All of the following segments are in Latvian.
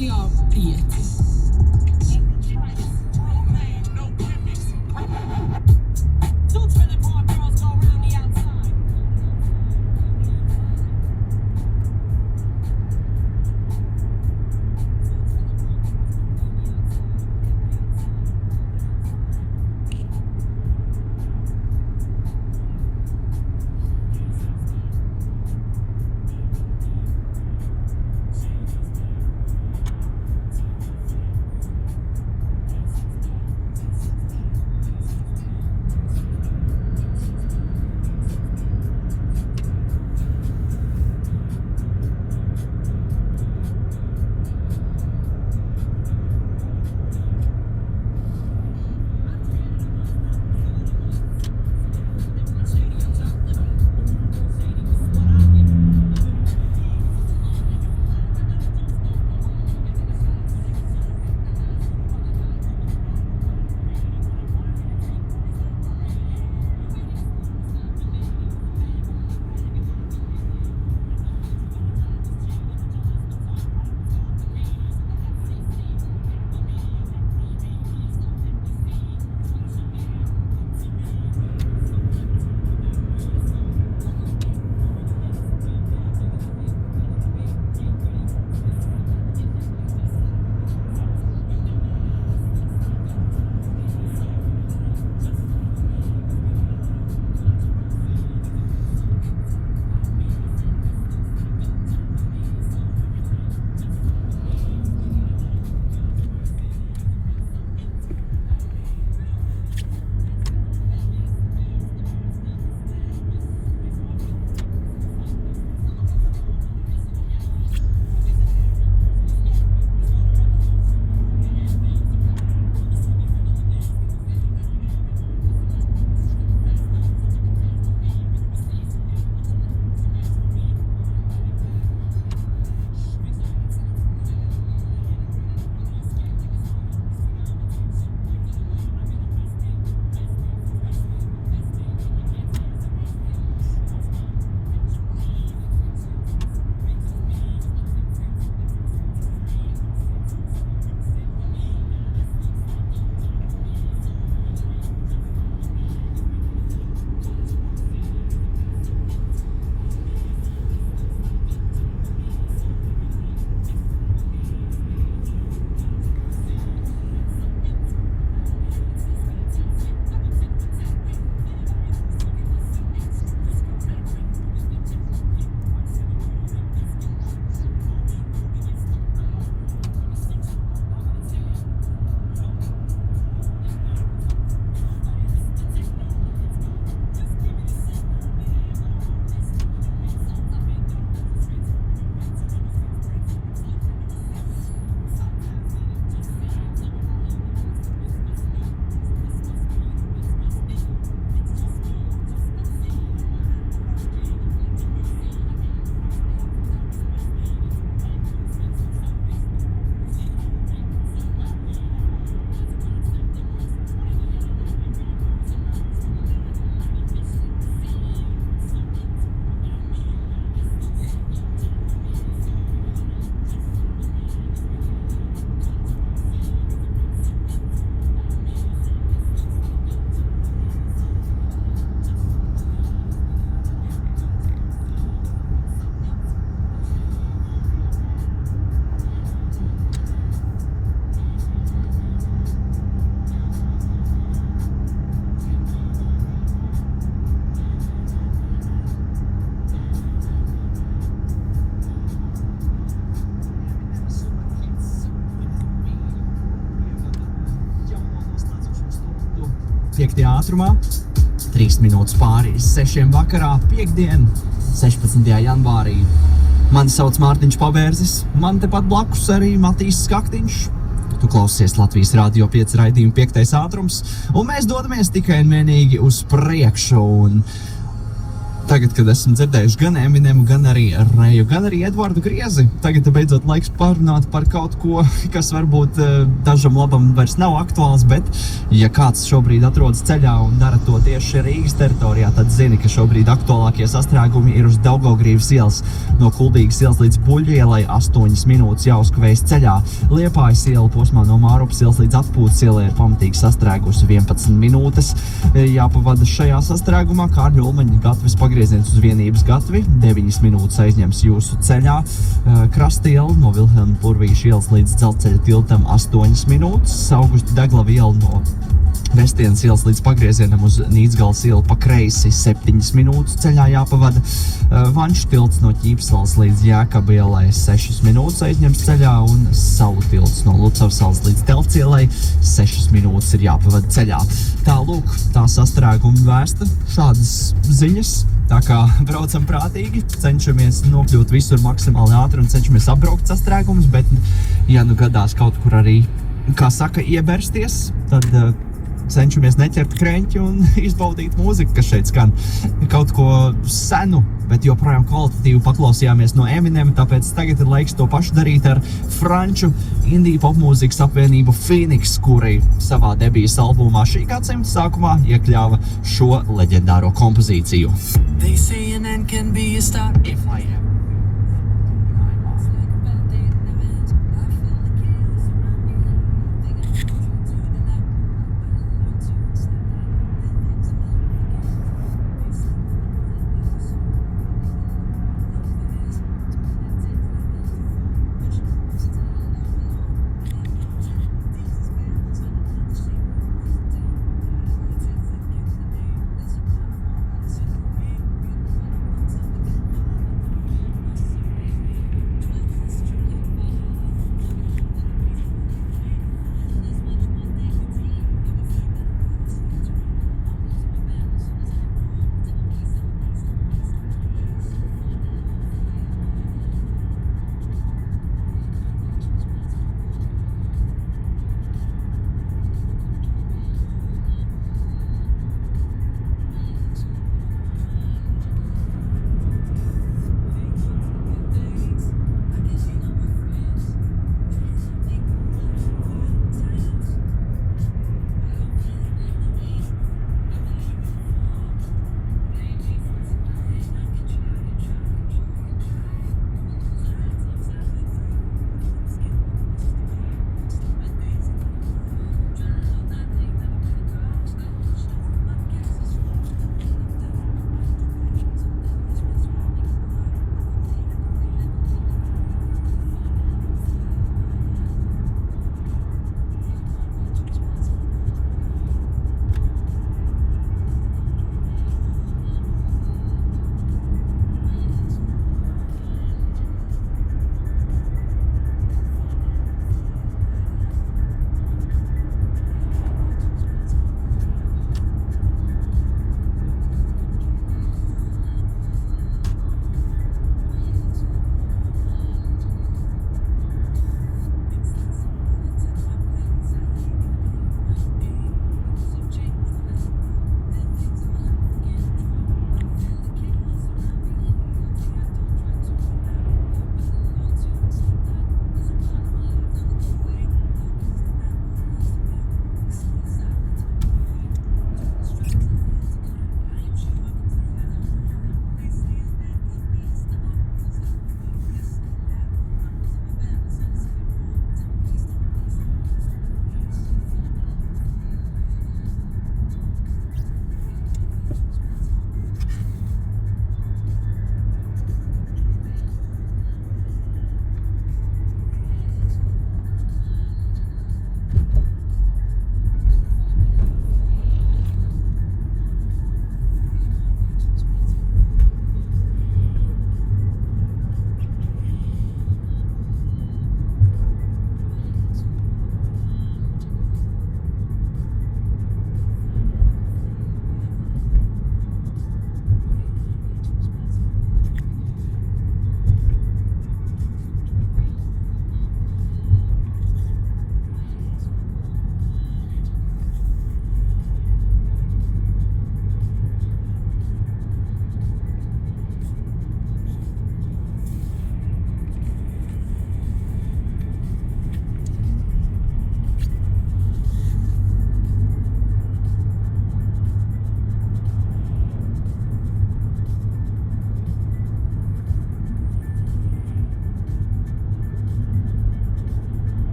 Radio 5. Piektajā ātrumā, 3 minūtes pāri 6 vakarā, piektdien, 16. janvārī. Mani sauc Mārtiņš Pabērzis, man tepat blakus arī Matīs Skaktiņš. Tu klausies Latvijas Radio 5 raidījumu 5. ātrums, un mēs dodamies tikai un vienīgi uz priekšu. Un Tagad, kad esmu dzirdējuši gan Eminemu, gan arī Reju, gan arī Edvardu Griezi, tagad beidzot laiks parunāt par kaut ko, kas varbūt dažam labam vairs nav aktuāls, bet ja kāds šobrīd atrodas ceļā un dara to tieši Rīgas teritorijā, tad zini, ka šobrīd aktuālākie sastrēgumi ir uz Daugavgrīvas ielas no Kuldīgas ielas līdz Buļļu ielai 8 minūtes jāuzkavējas ceļā. Liepājas iela posmā no Mārupas ielas līdz Atpūtas ielai ir pamatīgi sastrēgusi 11 minūtes. Jāpavada šajā sastrēgumā Kārļa Ulmaņa gatves pagrieziens uz Vienības gatvi, 9 minūtes aizņems jūsu ceļā. Krasta iela no Vilhelma Purvīša ielas līdz Dzeltceļa tiltam 8 minūtes, Augusta Deglava iela no Vestienas ielas līdz pagriezienam uz Nīcgalas ielu pa kreisi 7 minūtes ceļā jāpavada. Vanšu tilts no Ķīpsalas līdz Jēkaba ielai 6 minūtes aizņems ceļā un Salu tilts no Lucavsalas līdz Telts ielai 6 minūtes ir jāpavada ceļā. Tā lūk, tā sastrēguma vēsta, šādas ziņas. Tā kā braucam prātīgi, cenšamies nokļūt visur maksimāli ātri un cenšamies apbraukt sastrēgumus, bet ja nu gadās kaut kur arī, kā saka, iebersties, tad cenšamies neķert kreņķi un izbaudīt mūziku, kas šeit skan. Kaut ko senu, bet joprojām kvalitatīvi paklausījāmies no Eminema, tāpēc tagad ir laiks to pašu darīt ar franču indiju popmūzikas apvienību Phoenix, kuri savā debijas albumā šī gadsimta sākumā iekļāva šo leģendāro kompozīciju. They say an end can be a start if I have.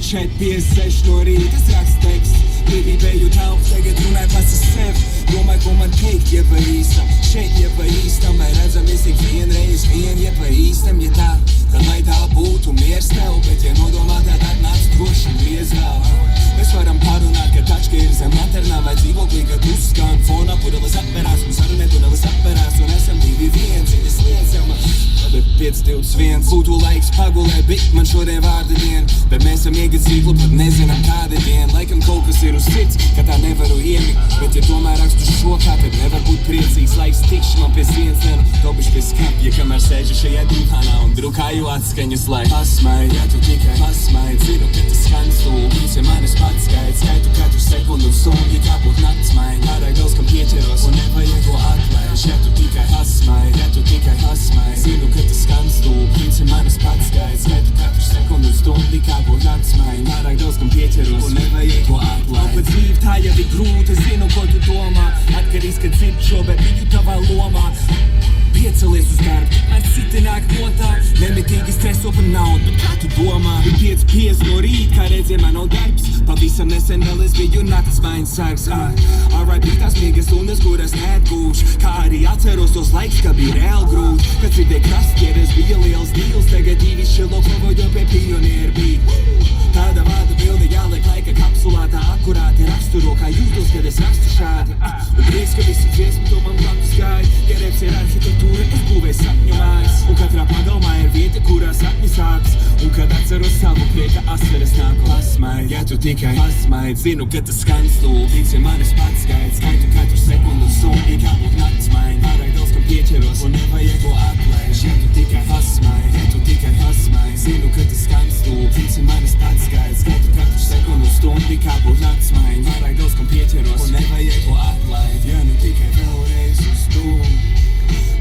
4:56 no rīta, es rakstu tekstu. Brīvībēju telpu, tagad runāju pats ar sevi. Domāju, ko man teikt, ja pa īstam. Šeit, ja pa īstam, vai redzamies ik vienreiz vien, ja pa īstam, ja tā. Tad lai tā būtu miers tev, bet ja nodomā, tad atnāc droši griez vēl. Mēs varam parunāt, ka tačka ir zem maternā vai dzīvoklī, kad uzskan fonā, pudeles atverās, mums sarunē tuneles atverās, un esam 2-1, ziņas liec jau man. Labi, 5-21, būtu laiks pagulēt, bet man šodien vārda dien, bet mēs esam iegad ciklu, pat nezinām kāda dien. Laikam kaut kas ir uz sirds, ka tā nevaru iemigt, bet ja tomēr rakstu šo kā, tad nevar būt priecīgs. Laiks tikš man pie sienas, nenu, tobišķi pie skapja, kamēr sēžu šajā divhānā un drukāju atskaņas, lai pasmaid, ja tu tikai pasmaid, zinu, ka tas skan stūl, ja manis pats skaits, skaitu katru sekundu un stundu, kā būt nakts main, pārāk daudz, kam pieķeros, un nevajag to atlaiž, ja tu tikai pasmaid, ja tu tikai pasmaid, zinu, ka tas skan stūl, ja manis pats skaits, skaitu katru sekundu un stundu, kā būt nakts main, pārāk daudz, kam pieķeros, un nevajag to atlaiž. Pat dzīve tā jau ir grūta, zinu, ko tu domā, atkarīgs, ka dzird šo, bet biju tavā lomā. Piecelies uz darbu, ar citi nāk notā, nemitīgi streso par naudu, bet kā tu domā? Ir 5:50 no rīt, kā redzēja man nav darbs, pavisam nesen vēl es biju naktas maiņas sargs. R.I.P. tās miegas stundas, kuras neatgūšu, kā arī atceros tos laiks, ka bija reāli grūti, kad citie krastieres bija liels dīls, tagad divi šilo kovojo pie pionieru bija. Tāda vārda bilde jāliek laika kapsulā, tā akurāti raksturo, kā jūtos, kad es rakstu šādi. Un prieks, ka visi dziesmi to man blakus gāja, ja reps ir arhitektūra, es būvēju sapņu mājas. Un katrā pagalmā ir vieta, kurā sapņi sāks, un kad atceros savu prieka asaras nāku. Pasmaid, ja tu tikai pasmaid, zinu, ka tas skan stūl, ja manis pats skaits, skaitu katru sekundu stundu, kā būt nakts main, pārāk daudz, kam pieķeros, un nevajag to atlaiž. Ja tu tikai pasmaid, ja tu tikai pasmaid, zinu, ka tas skan stūl, ja manis pats skaits, skaitu katru sekundu stundu, kā būt nakts main, pārāk daudz, kam pieķeros, un nevajag to atlaid. Ja nu tikai vēlreiz uz dūmu,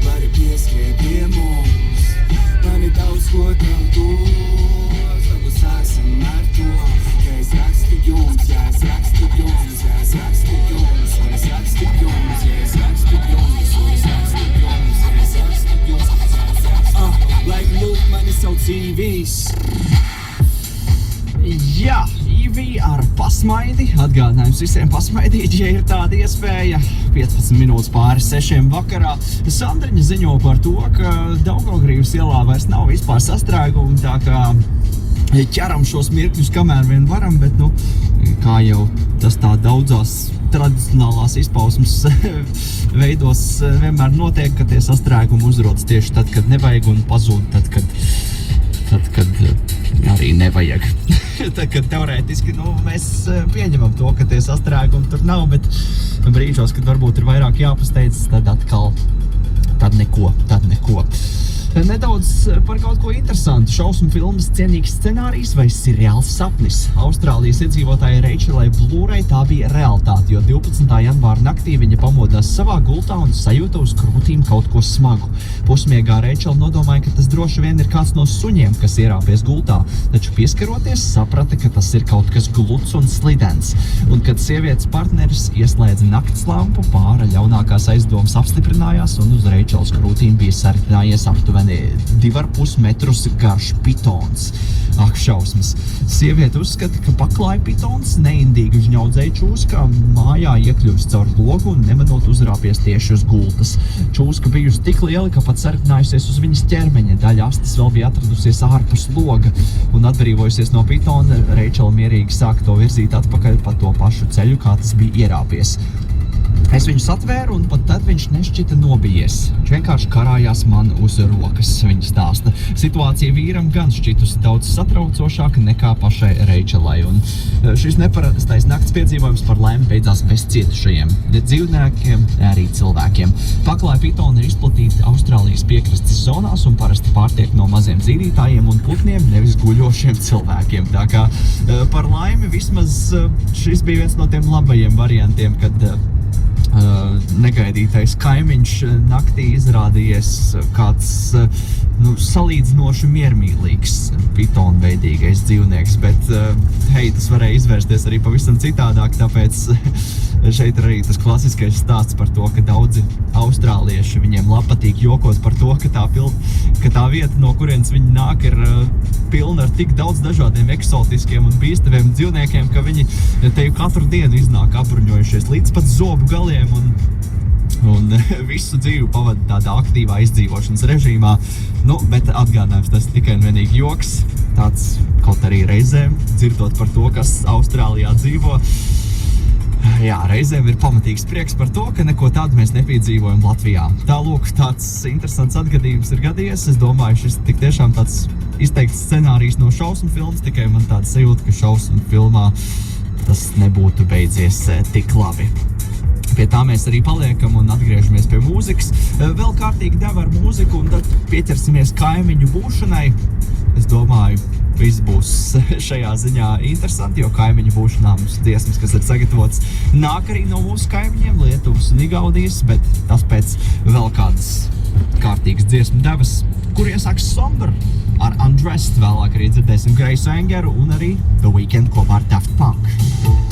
vari pieskriet pie mums, man ir daudz, ko tev dos, varbūt sāksim ar to, ka es rakstu jums, ja es rakstu jums, ja es rakstu jums, un es rakstu jums, ja es rakstu jums, un es rakstu jums, ja es rakstu jums, ja es rakstu jums. Like Luke, mani sauc Īvijs. Jā, Īvī ar pasmaidi. Atgādinājums visiem pasmaidīt, ja ir tāda iespēja. 15 minūtes pāri 6 vakarā. Sandriņa ziņo par to, ka Daugavgrīvas ielā vairs nav vispār sastrēgumu, tā kā ķeram šos mirkļus, kamēr vien varam, bet, nu, kā jau tas tā daudzās tradicionālās izpausmes veidos vienmēr notiek, ka tie sastrēgumi uzrodas tieši tad, kad nevajag, un pazūd tad, kad arī nevajag. Tad, kad teorētiski, mēs pieņemam to, ka tie sastrēgumi tur nav, bet brīžos, kad varbūt ir vairāk jāpasteidz, tad atkal, tad neko. Nedaudz par kaut ko interesantu. Šausmu filmas cienīgs scenārijs vai seriāls sapnis. Austrālijas iedzīvotāja Reichelai Blūrai tā bija realitāte, jo 12. janvāra naktī viņa pamodās savā gultā un sajūta uz krūtīm kaut ko smagu. Pusmiegā Reichela nodomāja, ka tas droši vien ir kāds no suņiem, kas ierāpies gultā, taču pieskaroties saprata, ka tas ir kaut kas gluds un slidens. Un kad sievietes partneris ieslēdza nakts lampu, pāra ļaunākās aizdomas apstiprinājās un uz Reichelas krūtīm bija sarkņājies aptuveni 2,5 metrus garš pitons. Ak, šausmas. Sieviete uzskata, ka paklāja pitons, neindīgi žņaudzēja čūska, mājā iekļuvis caur logu un nemanot uzrāpies tieši uz gultas. Čūska bijusi tik liela, ka pat sarkņājusies uz viņas ķermeņa. Daļa astes vēl bija atradusies ārpus loga un atbrīvojusies no pitona. Reichela mierīgi sāka to virzīt atpakaļ pa to pašu ceļu, kā tas bija ierāpies. Es viņu satvēru, un pat tad viņš nešķita nobijies. Viņš vienkārši karājās man uz rokas, viņa stāsta. Situācija vīram gan šķitusi daudz satraucošāka nekā pašai Reichelai, un šis neparastais nakts piedzīvojums par laimi beidzās bez cietušajiem. Dzīvniekiem, arī cilvēkiem. Paklāja pitoni ir izplatīti Austrālijas piekrastes zonās un parasti pārtiek no maziem zīdītājiem un putniem, nevis guļošiem cilvēkiem. Tā kā par laimi vismaz šis bija viens no tiem labajiem variantiem, kad negaidītais kaimiņš naktī izrādījies kāds salīdzinoši miermīlīgs, pitonveidīgais dzīvnieks, bet, hei, tas varēja izvērsties arī pavisam citādāk, tāpēc šeit arī tas klasiskais stāsts par to, ka daudzi austrālieši viņiem patīk jokot par to, ka tā vieta, no kurienes viņi nāk, ir pilna ar tik daudz dažādiem eksotiskiem un bīstamiem dzīvniekiem, ka viņi te katru dienu iznāk apbruņojušies līdz pat zobu galiem un visu dzīvi pavada tādā aktīvā izdzīvošanas režīmā. Nu, bet atgādinājums, tas tikai un vienīgi joks, tāds kaut arī reizēm dzirdot par to, kas Austrālijā dzīvo. Jā, reizēm ir pamatīgs prieks par to, ka neko tādu mēs nepiedzīvojam Latvijā. Lūk, tāds interesants atgadījums ir gadījies. Es domāju, šis tik tiešām tāds izteikts scenārijs no šausmu filmas, tikai man tāda sajūta, ka šausmu filmā tas nebūtu beidzies tik labi. Pie tā mēs arī paliekam un atgriežamies pie mūzikas. Vēl kārtīgi deva ar mūziku un tad pieķersimies kaimiņu būšanai. Es domāju, viss būs šajā ziņā interesanti, jo kaimiņu būšanā mums dziesmas, kas ir sagatavots, nāk arī no mūsu kaimiņiem, Lietuvas un Igaunijas, bet tas pēc vēl kādas kārtīgas dziesmu devas, kur iesāks Somber ar Undressed. Vēlāk arī dzirdēsim Grace Angeru un arī The Weeknd kopā ar Daft Punk.